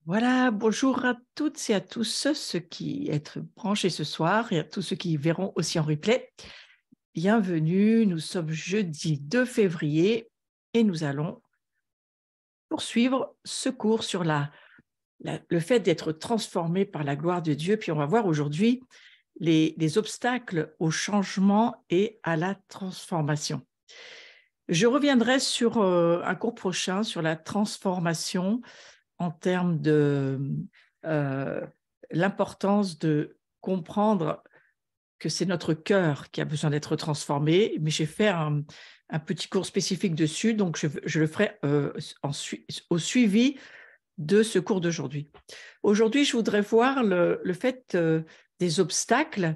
Voilà, bonjour à toutes et à tous ceux qui être branchés ce soir et à tous ceux qui verront aussi en replay. Bienvenue, nous sommes jeudi 2 février et nous allons poursuivre ce cours sur le fait d'être transformé par la gloire de Dieu. Puis on va voir aujourd'hui les obstacles au changement et à la transformation. Je reviendrai sur un cours prochain sur la transformation en termes de euh, l'importance de comprendre que c'est notre cœur qui a besoin d'être transformé, mais j'ai fait un petit cours spécifique dessus, donc je le ferai au suivi de ce cours d'aujourd'hui. Aujourd'hui, je voudrais voir le fait des obstacles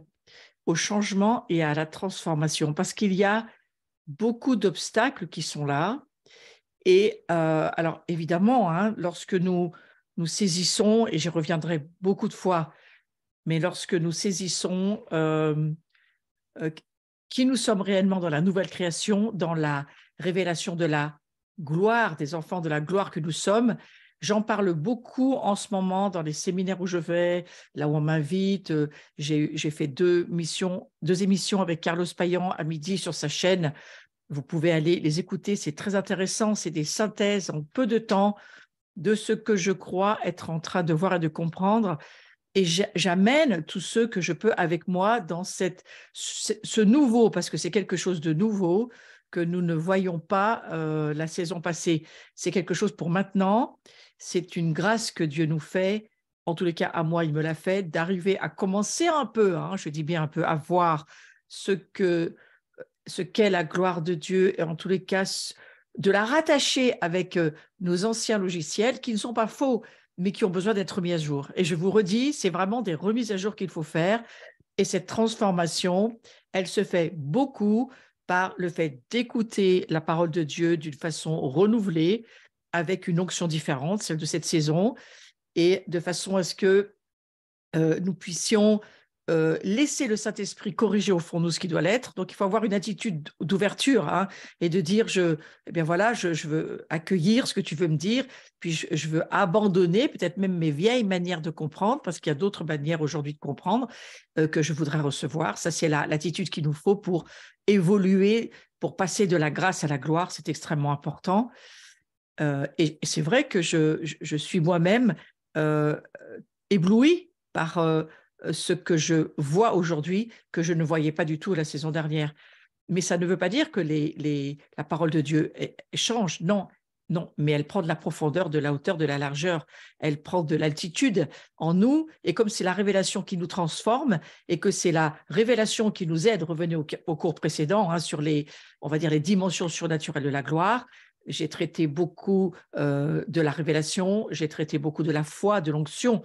au changement et à la transformation, parce qu'il y a beaucoup d'obstacles qui sont là, et alors, évidemment, hein, lorsque nous saisissons, et j'y reviendrai beaucoup de fois, mais lorsque nous saisissons euh, qui nous sommes réellement dans la nouvelle création, dans la révélation de la gloire, des enfants de la gloire que nous sommes, j'en parle beaucoup en ce moment dans les séminaires où je vais, là où on m'invite. J'ai fait deux émissions avec Carlos Payan à midi sur sa chaîne. Vous pouvez aller les écouter, c'est très intéressant, c'est des synthèses en peu de temps de ce que je crois être en train de voir et de comprendre. Et j'amène tous ceux que je peux avec moi dans ce nouveau, parce que c'est quelque chose de nouveau que nous ne voyons pas la saison passée. C'est quelque chose pour maintenant. C'est une grâce que Dieu nous fait. En tous les cas, à moi, il me l'a fait, d'arriver à commencer un peu, hein, je dis bien un peu, à voir ce qu'est la gloire de Dieu, et en tous les cas, de la rattacher avec nos anciens logiciels, qui ne sont pas faux, mais qui ont besoin d'être mis à jour. Et je vous redis, c'est vraiment des remises à jour qu'il faut faire. Et cette transformation, elle se fait beaucoup par le fait d'écouter la parole de Dieu d'une façon renouvelée, avec une onction différente, celle de cette saison, et de façon à ce que nous puissions laisser le Saint-Esprit corriger au fond de nous ce qui doit l'être. Donc, il faut avoir une attitude d'ouverture, hein, et de dire, eh bien voilà, je veux accueillir ce que tu veux me dire, puis je veux abandonner peut-être même mes vieilles manières de comprendre, parce qu'il y a d'autres manières aujourd'hui de comprendre que je voudrais recevoir. Ça, c'est l'attitude qu'il nous faut pour évoluer, pour passer de la grâce à la gloire. C'est extrêmement important. Et c'est vrai que je suis moi-même euh, ébloui par ce que je vois aujourd'hui, que je ne voyais pas du tout la saison dernière. Mais ça ne veut pas dire que la parole de Dieu change. Non, non, mais elle prend de la profondeur, de la hauteur, de la largeur. Elle prend de l'altitude en nous. Et comme c'est la révélation qui nous transforme et que c'est la révélation qui nous aide, revenez au cours précédent, hein, sur on va dire, les dimensions surnaturelles de la gloire. J'ai traité beaucoup de la révélation, j'ai traité beaucoup de la foi, de l'onction.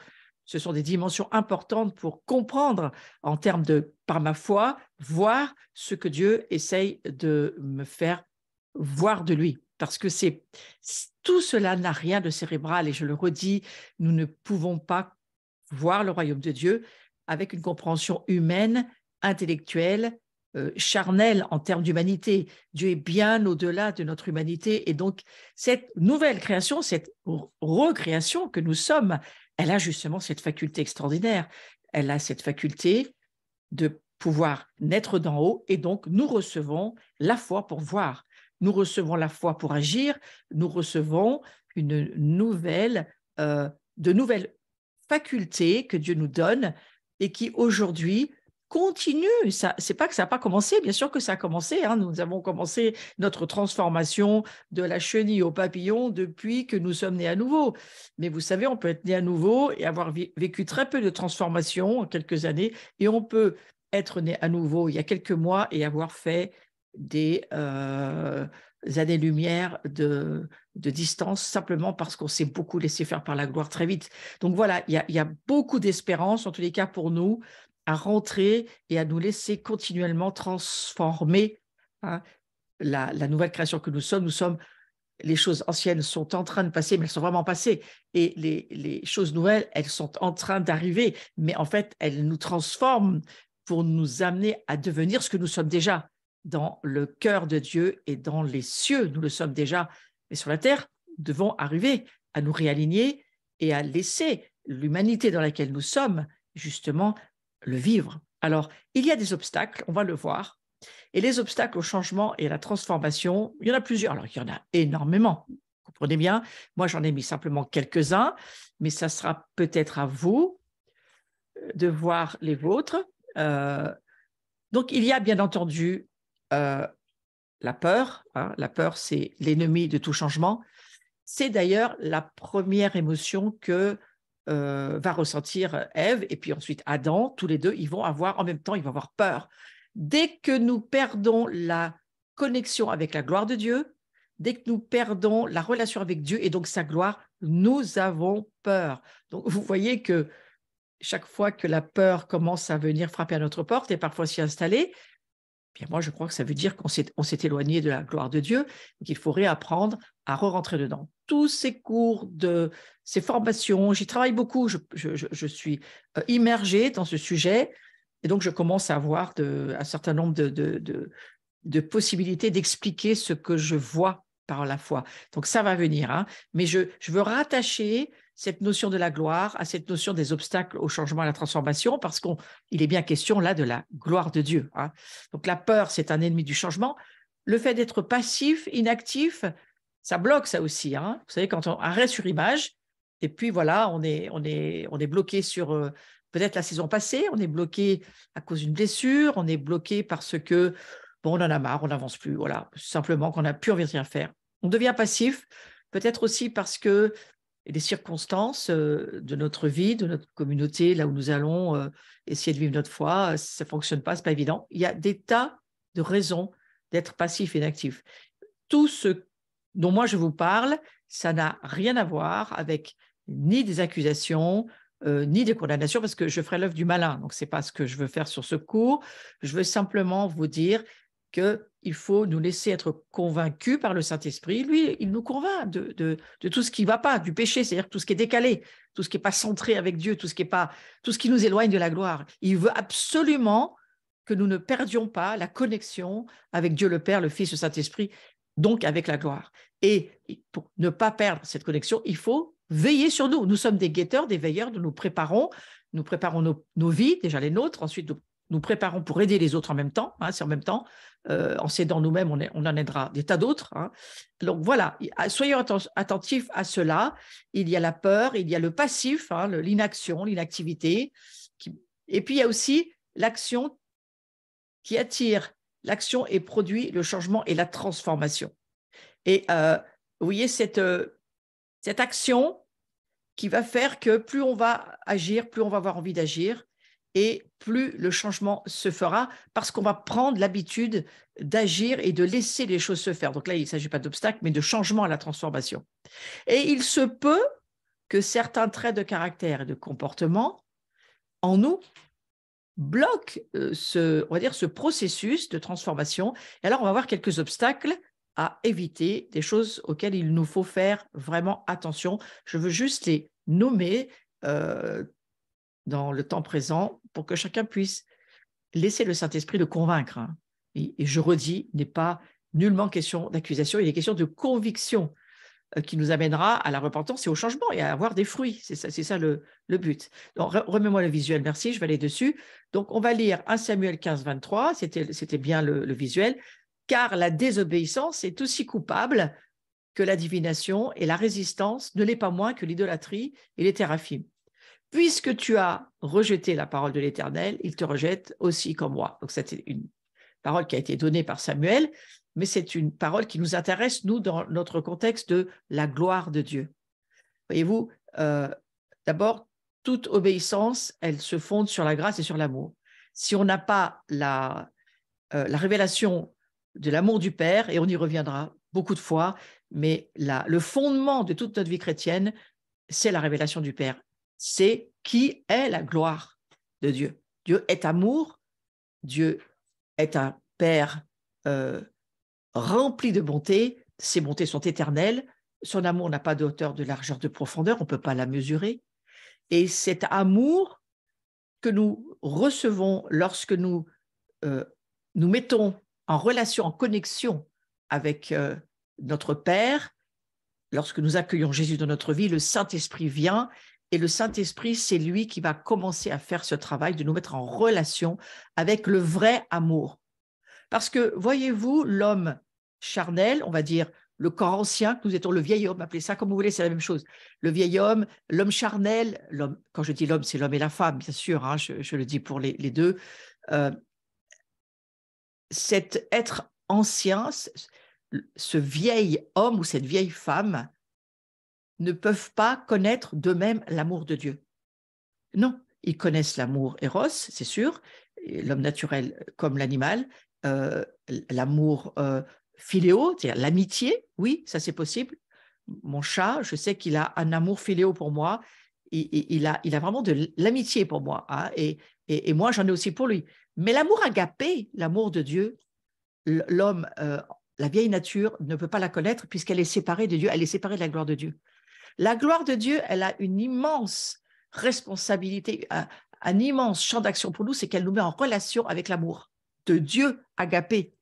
Ce sont des dimensions importantes pour comprendre en termes de, par ma foi, voir ce que Dieu essaye de me faire voir de lui. Parce que tout cela n'a rien de cérébral, et je le redis, nous ne pouvons pas voir le royaume de Dieu avec une compréhension humaine, intellectuelle, charnelle en termes d'humanité. Dieu est bien au-delà de notre humanité, et donc cette nouvelle création, cette recréation que nous sommes, elle a justement cette faculté extraordinaire. Elle a cette faculté de pouvoir naître d'en haut, et donc nous recevons la foi pour voir. Nous recevons la foi pour agir. Nous recevons de nouvelles facultés que Dieu nous donne et qui aujourd'hui continuent. Ça, c'est pas que ça n'a pas commencé, bien sûr que ça a commencé, hein. Nous avons commencé notre transformation de la chenille au papillon depuis que nous sommes nés à nouveau. Mais vous savez, on peut être né à nouveau et avoir vécu très peu de transformation en quelques années, et on peut être né à nouveau il y a quelques mois et avoir fait des années-lumière de distance, simplement parce qu'on s'est beaucoup laissé faire par la gloire très vite. Donc voilà, il y a beaucoup d'espérance, en tous les cas pour nous, à rentrer et à nous laisser continuellement transformer, hein, la nouvelle création que nous sommes. Les choses anciennes sont en train de passer, mais elles sont vraiment passées. Et les choses nouvelles, elles sont en train d'arriver. Mais en fait, elles nous transforment pour nous amener à devenir ce que nous sommes déjà dans le cœur de Dieu et dans les cieux. Nous le sommes déjà. Mais sur la terre, nous devons arriver à nous réaligner et à laisser l'humanité dans laquelle nous sommes, justement, le vivre. Alors, il y a des obstacles, on va le voir, et les obstacles au changement et à la transformation, il y en a plusieurs. Alors, il y en a énormément. Vous comprenez bien, moi j'en ai mis simplement quelques-uns, mais ça sera peut-être à vous de voir les vôtres. Donc, il y a bien entendu la peur. Hein. La peur, c'est l'ennemi de tout changement. C'est d'ailleurs la première émotion que va ressentir Ève et puis ensuite Adam. Tous les deux, ils vont avoir, en même temps, ils vont avoir peur. Dès que nous perdons la connexion avec la gloire de Dieu, dès que nous perdons la relation avec Dieu et donc sa gloire, nous avons peur. Donc, vous voyez que chaque fois que la peur commence à venir frapper à notre porte et parfois s'y installer, bien moi, je crois que ça veut dire qu'on s'est éloigné de la gloire de Dieu et qu'il faut réapprendre à re-rentrer dedans. Tous ces cours, ces formations, j'y travaille beaucoup, je suis immergée dans ce sujet et donc je commence à avoir un certain nombre de possibilités d'expliquer ce que je vois par la foi. Donc ça va venir, hein. Mais je veux rattacher cette notion de la gloire à cette notion des obstacles au changement, à la transformation, parce qu'il est bien question là de la gloire de Dieu. Hein. Donc la peur, c'est un ennemi du changement. Le fait d'être passif, inactif, ça bloque ça aussi. Hein. Vous savez, quand on arrête sur image, et puis voilà, on est bloqué sur peut-être la saison passée, on est bloqué à cause d'une blessure, on est bloqué parce que bon, on en a marre, on n'avance plus, voilà, simplement qu'on n'a plus envie de rien faire. On devient passif, peut-être aussi parce que les circonstances de notre vie, de notre communauté, là où nous allons essayer de vivre notre foi, ça ne fonctionne pas, ce n'est pas évident. Il y a des tas de raisons d'être passif et inactif. Tout ce dont moi je vous parle, ça n'a rien à voir avec ni des accusations, ni des condamnations, parce que je ferai l'œuvre du malin. Donc, ce n'est pas ce que je veux faire sur ce cours. Je veux simplement vous dire qu'il faut nous laisser être convaincus par le Saint-Esprit. Lui, il nous convainc de tout ce qui ne va pas, du péché, c'est-à-dire tout ce qui est décalé, tout ce qui n'est pas centré avec Dieu, tout ce qui nous éloigne de la gloire. Il veut absolument que nous ne perdions pas la connexion avec Dieu le Père, le Fils, le Saint-Esprit, donc avec la gloire. Et pour ne pas perdre cette connexion, il faut veiller sur nous. Nous sommes des guetteurs, des veilleurs, nous préparons nos vies, déjà les nôtres, ensuite nous préparons pour aider les autres en même temps, hein, c'est en même temps, en s'aidant nous-mêmes, on en aidera des tas d'autres. Hein. Donc voilà, soyons attentifs à cela. Il y a la peur, il y a le passif, hein, l'inaction, l'inactivité, et puis il y a aussi l'action qui attire l'action et produit le changement et la transformation. Et vous voyez, cette action qui va faire que plus on va agir, plus on va avoir envie d'agir, et plus le changement se fera, parce qu'on va prendre l'habitude d'agir et de laisser les choses se faire. Donc là, il ne s'agit pas d'obstacle, mais de changement à la transformation. Et il se peut que certains traits de caractère et de comportement en nous bloquent ce processus de transformation. Et alors, on va voir quelques obstacles à éviter, des choses auxquelles il nous faut faire vraiment attention. Je veux juste les nommer dans le temps présent pour que chacun puisse laisser le Saint-Esprit le convaincre. Hein. Et je redis, il n'est pas nullement question d'accusation, il est question de conviction qui nous amènera à la repentance et au changement et à avoir des fruits. C'est ça le but. Donc, remets-moi le visuel, merci, je vais aller dessus. Donc, on va lire 1 Samuel 15, 23, c'était bien le visuel. Car la désobéissance est aussi coupable que la divination et la résistance ne l'est pas moins que l'idolâtrie et les théraphim. Puisque tu as rejeté la parole de l'Éternel, il te rejette aussi comme moi. Donc, c'était une parole qui a été donnée par Samuel, mais c'est une parole qui nous intéresse, nous, dans notre contexte de la gloire de Dieu. Voyez-vous, d'abord, toute obéissance, elle se fonde sur la grâce et sur l'amour. Si on n'a pas la révélation de l'amour du Père, et on y reviendra beaucoup de fois, mais le fondement de toute notre vie chrétienne, c'est la révélation du Père. C'est qui est la gloire de Dieu. Dieu est amour, Dieu est un Père rempli de bonté, ses bontés sont éternelles, son amour n'a pas de hauteur, de largeur, de profondeur, on ne peut pas la mesurer. Et cet amour que nous recevons lorsque nous nous mettons en relation, en connexion avec notre Père, lorsque nous accueillons Jésus dans notre vie, le Saint-Esprit vient et le Saint-Esprit, c'est lui qui va commencer à faire ce travail de nous mettre en relation avec le vrai amour. Parce que, voyez-vous, l'homme charnel, on va dire le corps ancien, nous étions le vieil homme, appelez ça comme vous voulez, c'est la même chose. Le vieil homme, l'homme charnel, l'homme, quand je dis l'homme, c'est l'homme et la femme, bien sûr, hein, je le dis pour les deux. Cet être ancien, ce vieil homme ou cette vieille femme ne peuvent pas connaître d'eux-mêmes l'amour de Dieu. Non, ils connaissent l'amour éros, c'est sûr, l'homme naturel comme l'animal, l'amour philéo, c'est-à-dire l'amitié, oui, ça c'est possible. Mon chat, je sais qu'il a un amour philéo pour moi, il a vraiment de l'amitié pour moi, hein, et moi j'en ai aussi pour lui. Mais l'amour agapé, l'amour de Dieu, l'homme, la vieille nature ne peut pas la connaître puisqu'elle est séparée de Dieu, elle est séparée de la gloire de Dieu. La gloire de Dieu, elle a une immense responsabilité, un immense champ d'action pour nous, c'est qu'elle nous met en relation avec l'amour de Dieu agapé.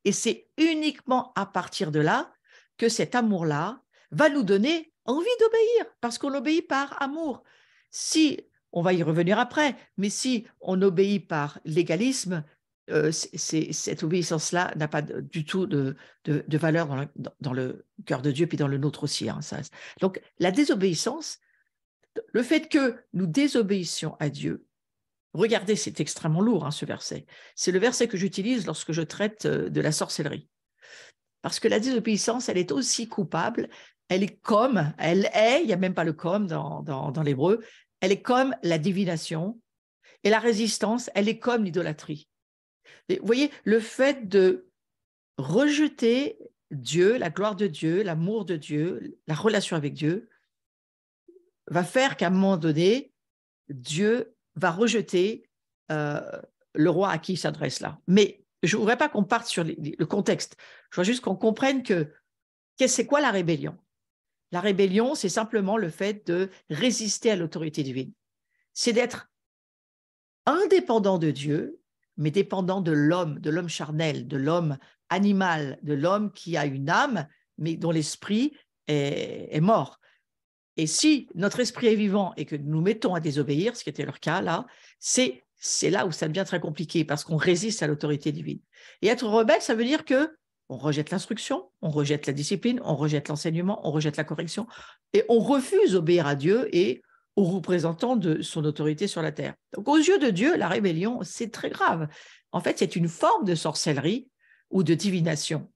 Et c'est uniquement à partir de là que cet amour-là va nous donner envie d'obéir, parce qu'on obéit par amour. Si, on va y revenir après, mais si on obéit par légalisme, cette obéissance-là n'a pas du tout de valeur dans le cœur de Dieu, puis dans le nôtre aussi. Hein, ça. Donc, la désobéissance, le fait que nous désobéissions à Dieu, regardez, c'est extrêmement lourd, hein, ce verset. C'est le verset que j'utilise lorsque je traite de la sorcellerie. Parce que la désobéissance, elle est aussi coupable, elle est comme, elle est, il n'y a même pas le comme dans l'hébreu, elle est comme la divination, et la résistance, elle est comme l'idolâtrie. Vous voyez, le fait de rejeter Dieu, la gloire de Dieu, l'amour de Dieu, la relation avec Dieu, va faire qu'à un moment donné, Dieu va rejeter le roi à qui il s'adresse là. Mais je ne voudrais pas qu'on parte sur le contexte. Je veux juste qu'on comprenne que c'est quoi la rébellion? La rébellion, c'est simplement le fait de résister à l'autorité divine. C'est d'être indépendant de Dieu, mais dépendant de l'homme charnel, de l'homme animal, de l'homme qui a une âme, mais dont l'esprit est mort. Et si notre esprit est vivant et que nous mettons à désobéir, ce qui était leur cas là, c'est là où ça devient très compliqué parce qu'on résiste à l'autorité divine. Et être rebelle, ça veut dire que on rejette l'instruction, on rejette la discipline, on rejette l'enseignement, on rejette la correction et on refuse d'obéir à Dieu et aux représentants de son autorité sur la terre. Donc aux yeux de Dieu, la rébellion, c'est très grave. En fait, c'est une forme de sorcellerie ou de divination.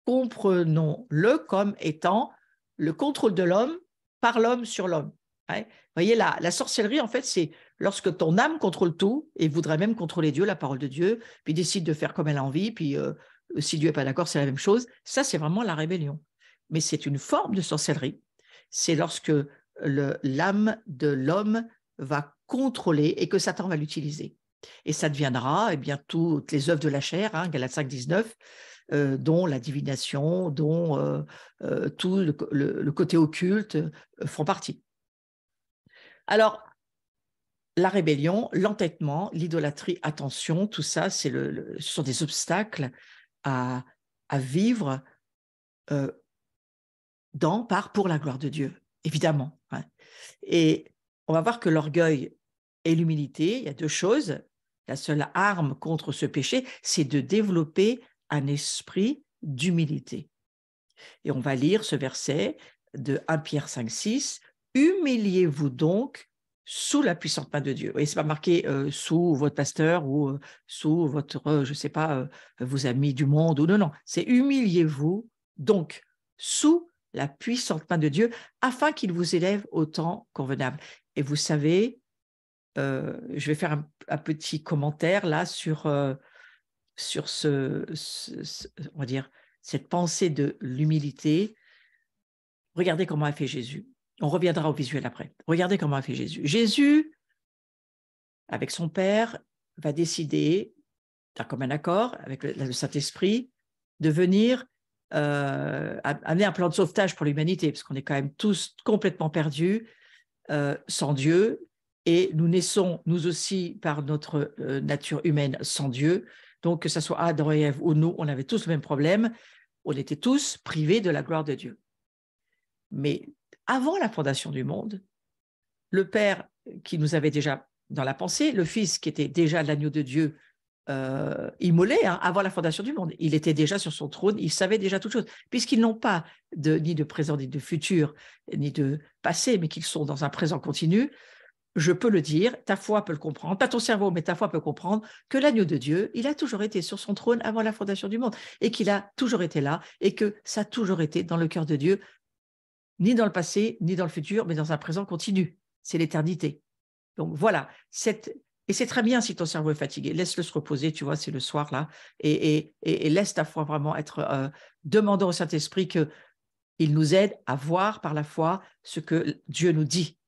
Comprenons-le comme étant le contrôle de l'homme par l'homme sur l'homme. Ouais. Vous voyez, la sorcellerie, en fait, c'est lorsque ton âme contrôle tout et voudrait même contrôler Dieu, la parole de Dieu, puis décide de faire comme elle a envie, puis si Dieu n'est pas d'accord, c'est la même chose. Ça, c'est vraiment la rébellion. Mais c'est une forme de sorcellerie. C'est lorsque l'âme de l'homme va contrôler et que Satan va l'utiliser. Et ça deviendra, eh bien, toutes les œuvres de la chair, hein, Galates 5, 19, dont la divination, dont tout le côté occulte font partie. Alors, la rébellion, l'entêtement, l'idolâtrie, attention, tout ça, ce sont des obstacles à vivre pour la gloire de Dieu, évidemment. Hein. Et on va voir que l'orgueil et l'humilité, il y a deux choses. La seule arme contre ce péché, c'est de développer un esprit d'humilité. Et on va lire ce verset de 1 Pierre 5, 6. « Humiliez-vous donc sous la puissante main de Dieu. » Et ce n'est pas marqué sous votre pasteur ou sous votre, je ne sais pas, vos amis du monde. Ou non, c'est « humiliez-vous donc sous la puissante main de Dieu afin qu'il vous élève au temps convenable. » Et vous savez, je vais faire un petit commentaire là sur on va dire, cette pensée de l'humilité. Regardez comment a fait Jésus. On reviendra au visuel après. Regardez comment a fait Jésus. Jésus, avec son Père, va décider, comme un accord avec le Saint-Esprit, de venir amener un plan de sauvetage pour l'humanité, parce qu'on est quand même tous complètement perdus sans Dieu, et nous naissons, nous aussi, par notre nature humaine sans Dieu. Donc, que ce soit Adam et Ève ou nous, on avait tous le même problème. On était tous privés de la gloire de Dieu. Mais avant la fondation du monde, le Père qui nous avait déjà dans la pensée, le Fils qui était déjà l'agneau de Dieu immolé avant la fondation du monde. Il était déjà sur son trône, il savait déjà toutes choses, puisqu'ils n'ont pas ni de présent, ni de futur, ni de passé, mais qu'ils sont dans un présent continu. Je peux le dire, ta foi peut le comprendre, pas ton cerveau, mais ta foi peut comprendre que l'agneau de Dieu, il a toujours été sur son trône avant la fondation du monde, et qu'il a toujours été là, et que ça a toujours été dans le cœur de Dieu, ni dans le passé, ni dans le futur, mais dans un présent continu. C'est l'éternité. Donc voilà, et c'est très bien si ton cerveau est fatigué, laisse-le se reposer, tu vois, c'est le soir là, et laisse ta foi vraiment être demandant au Saint-Esprit qu'il nous aide à voir par la foi ce que Dieu nous dit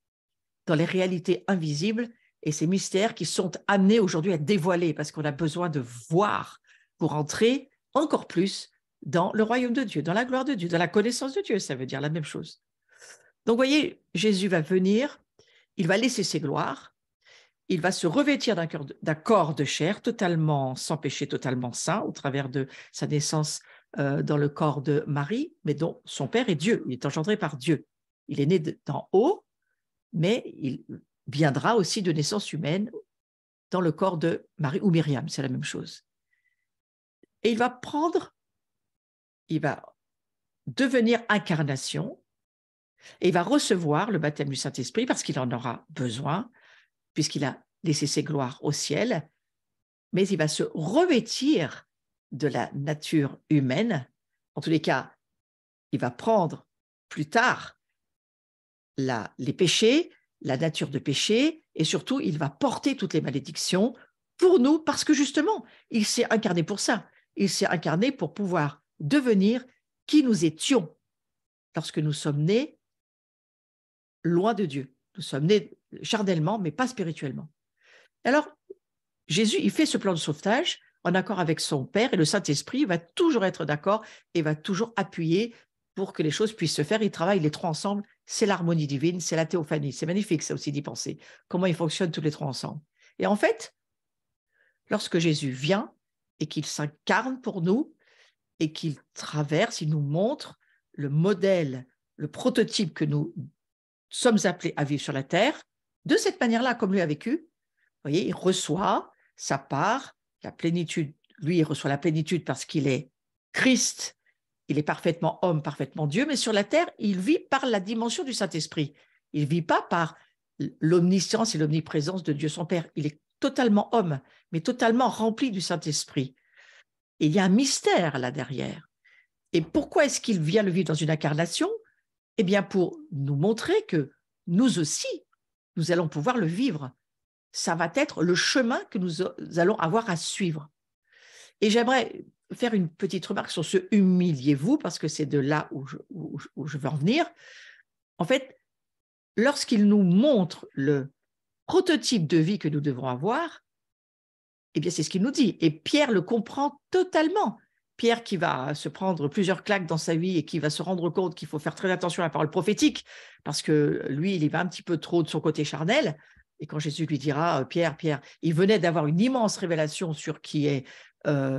dans les réalités invisibles et ces mystères qui sont amenés aujourd'hui à être dévoilés parce qu'on a besoin de voir pour entrer encore plus dans le royaume de Dieu, dans la gloire de Dieu, dans la connaissance de Dieu, ça veut dire la même chose. Donc, vous voyez, Jésus va venir, il va laisser ses gloires, il va se revêtir d'un corps de chair totalement sans péché, totalement saint, au travers de sa naissance dans le corps de Marie, mais dont son père est Dieu, il est engendré par Dieu. Il est né d'en haut, mais il viendra aussi de naissance humaine dans le corps de Marie ou Myriam, c'est la même chose. Et il va devenir incarnation, et il va recevoir le baptême du Saint-Esprit parce qu'il en aura besoin, puisqu'il a laissé ses gloires au ciel, mais il va se revêtir de la nature humaine. En tous les cas, il va prendre plus tard les péchés, la nature de péché, et surtout, il va porter toutes les malédictions pour nous, parce que justement, il s'est incarné pour ça. Il s'est incarné pour pouvoir devenir qui nous étions lorsque nous sommes nés loin de Dieu. Nous sommes nés charnellement, mais pas spirituellement. Alors, Jésus, il fait ce plan de sauvetage en accord avec son Père, et le Saint-Esprit va toujours être d'accord et va toujours appuyer pour que les choses puissent se faire. Ils travaillent les trois ensemble. C'est l'harmonie divine, c'est la théophanie. C'est magnifique, ça aussi, d'y penser. Comment ils fonctionnent tous les trois ensemble. Et en fait, lorsque Jésus vient et qu'il s'incarne pour nous et qu'il traverse, il nous montre le modèle, le prototype que nous sommes appelés à vivre sur la terre, de cette manière-là, comme lui a vécu. Vous voyez, il reçoit sa part, la plénitude. Lui, il reçoit la plénitude parce qu'il est Christ, il est parfaitement homme, parfaitement Dieu, mais sur la terre, il vit par la dimension du Saint-Esprit. Il ne vit pas par l'omniscience et l'omniprésence de Dieu son Père. Il est totalement homme, mais totalement rempli du Saint-Esprit. Et il y a un mystère là derrière. Et pourquoi est-ce qu'il vient le vivre dans une incarnation? Eh bien, pour nous montrer que nous aussi, nous allons pouvoir le vivre. Ça va être le chemin que nous allons avoir à suivre. Et j'aimerais faire une petite remarque sur ce « humiliez-vous », parce que c'est de là où je veux en venir. En fait, lorsqu'il nous montre le prototype de vie que nous devons avoir, eh bien, c'est ce qu'il nous dit. Et Pierre le comprend totalement. Pierre qui va se prendre plusieurs claques dans sa vie et qui va se rendre compte qu'il faut faire très attention à la parole prophétique, parce que lui, il y va un petit peu trop de son côté charnel. Et quand Jésus lui dira, Pierre, il venait d'avoir une immense révélation sur qui est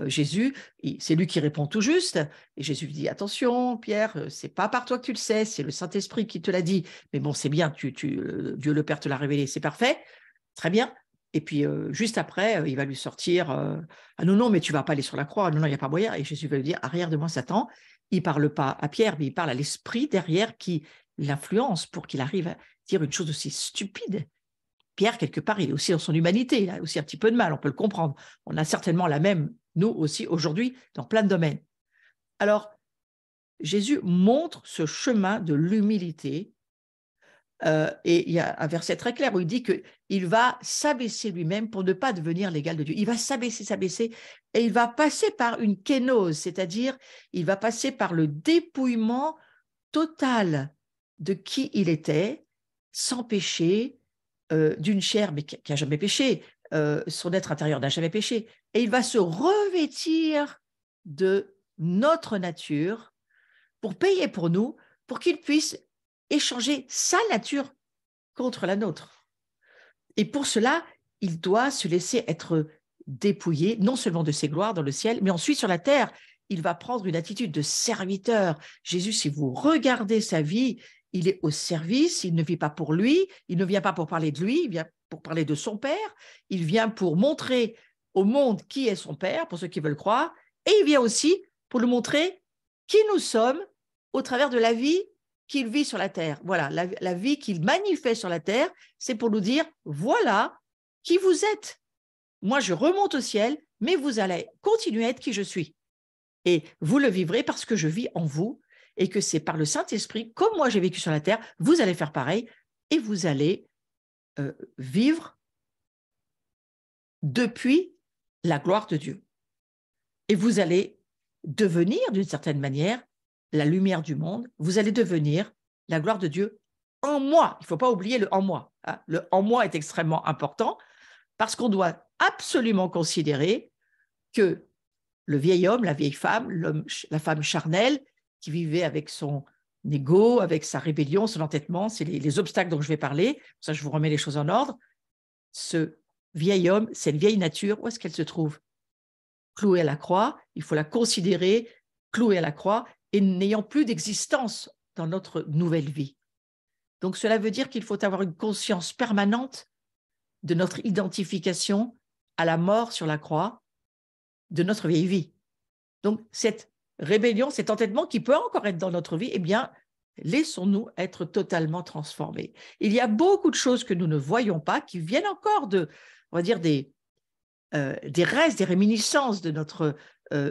Jésus, c'est lui qui répond tout juste. Et Jésus lui dit, attention, Pierre, c'est pas par toi que tu le sais, c'est le Saint-Esprit qui te l'a dit. Mais bon, c'est bien, Dieu le Père te l'a révélé, c'est parfait, très bien. Et puis, juste après, il va lui sortir ah non, mais tu ne vas pas aller sur la croix. Non, il n'y a pas moyen. Et Jésus va lui dire, arrière de moi, Satan. Il ne parle pas à Pierre, mais il parle à l'esprit derrière qui l'influence pour qu'il arrive à dire une chose aussi stupide. Pierre, quelque part, il est aussi dans son humanité. Il a aussi un petit peu de mal, on peut le comprendre. On a certainement la même, nous aussi, aujourd'hui, dans plein de domaines. Alors, Jésus montre ce chemin de l'humilité. Et il y a un verset très clair où il dit qu'il va s'abaisser lui-même pour ne pas devenir l'égal de Dieu. Il va s'abaisser, et il va passer par une kénose, c'est-à-dire il va passer par le dépouillement total de qui il était, sans péché, d'une chair, mais qui n'a jamais péché, son être intérieur n'a jamais péché. Et il va se revêtir de notre nature pour payer pour nous, pour qu'il puisse échanger sa nature contre la nôtre. Et pour cela, il doit se laisser être dépouillé, non seulement de ses gloires dans le ciel, mais ensuite sur la terre, il va prendre une attitude de serviteur. Jésus, si vous regardez sa vie, il est au service, il ne vit pas pour lui, il ne vient pas pour parler de lui, il vient pour parler de son Père, il vient pour montrer au monde qui est son Père, pour ceux qui veulent croire, et il vient aussi pour nous montrer qui nous sommes au travers de la vie qu'il vit sur la terre. Voilà, la vie qu'il manifeste sur la terre, c'est pour nous dire, voilà qui vous êtes. Moi, je remonte au ciel, mais vous allez continuer à être qui je suis. Et vous le vivrez parce que je vis en vous et que c'est par le Saint-Esprit, comme moi j'ai vécu sur la terre, vous allez faire pareil et vous allez vivre depuis la gloire de Dieu. Et vous allez devenir, d'une certaine manière, la lumière du monde. Vous allez devenir la gloire de Dieu en moi. Il ne faut pas oublier le en moi. Hein. Le en moi est extrêmement important parce qu'on doit absolument considérer que le vieil homme, la vieille femme, la femme charnelle qui vivait avec son ego, avec sa rébellion, son entêtement, c'est les obstacles dont je vais parler. Pour ça, je vous remets les choses en ordre. Ce vieil homme, cette vieille nature, où est-ce qu'elle se trouve? Clouée à la croix, il faut la considérer clouée à la croix et n'ayant plus d'existence dans notre nouvelle vie. Donc, cela veut dire qu'il faut avoir une conscience permanente de notre identification à la mort sur la croix de notre vieille vie. Donc, cette rébellion, cet entêtement qui peut encore être dans notre vie, eh bien, laissons-nous être totalement transformés. Il y a beaucoup de choses que nous ne voyons pas, qui viennent encore on va dire, des restes, des réminiscences de notre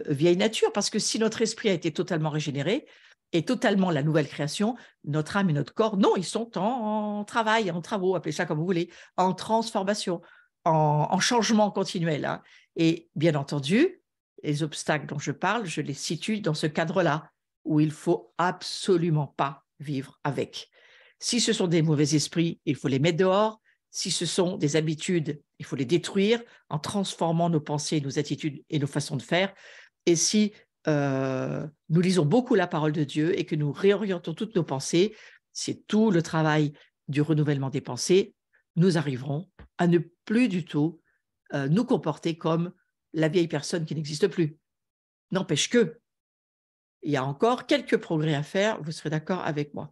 vieille nature, parce que si notre esprit a été totalement régénéré et totalement la nouvelle création, notre âme et notre corps, non, ils sont en travail, en travaux, appelez ça comme vous voulez, en transformation, en changement continuel. Hein. Et bien entendu, les obstacles dont je parle, je les situe dans ce cadre-là, où il ne faut absolument pas vivre avec. Si ce sont des mauvais esprits, il faut les mettre dehors. Si ce sont des habitudes, il faut les détruire en transformant nos pensées, nos attitudes et nos façons de faire. Et si nous lisons beaucoup la parole de Dieu et que nous réorientons toutes nos pensées, c'est tout le travail du renouvellement des pensées, nous arriverons à ne plus du tout nous comporter comme la vieille personne qui n'existe plus. N'empêche que, il y a encore quelques progrès à faire, vous serez d'accord avec moi.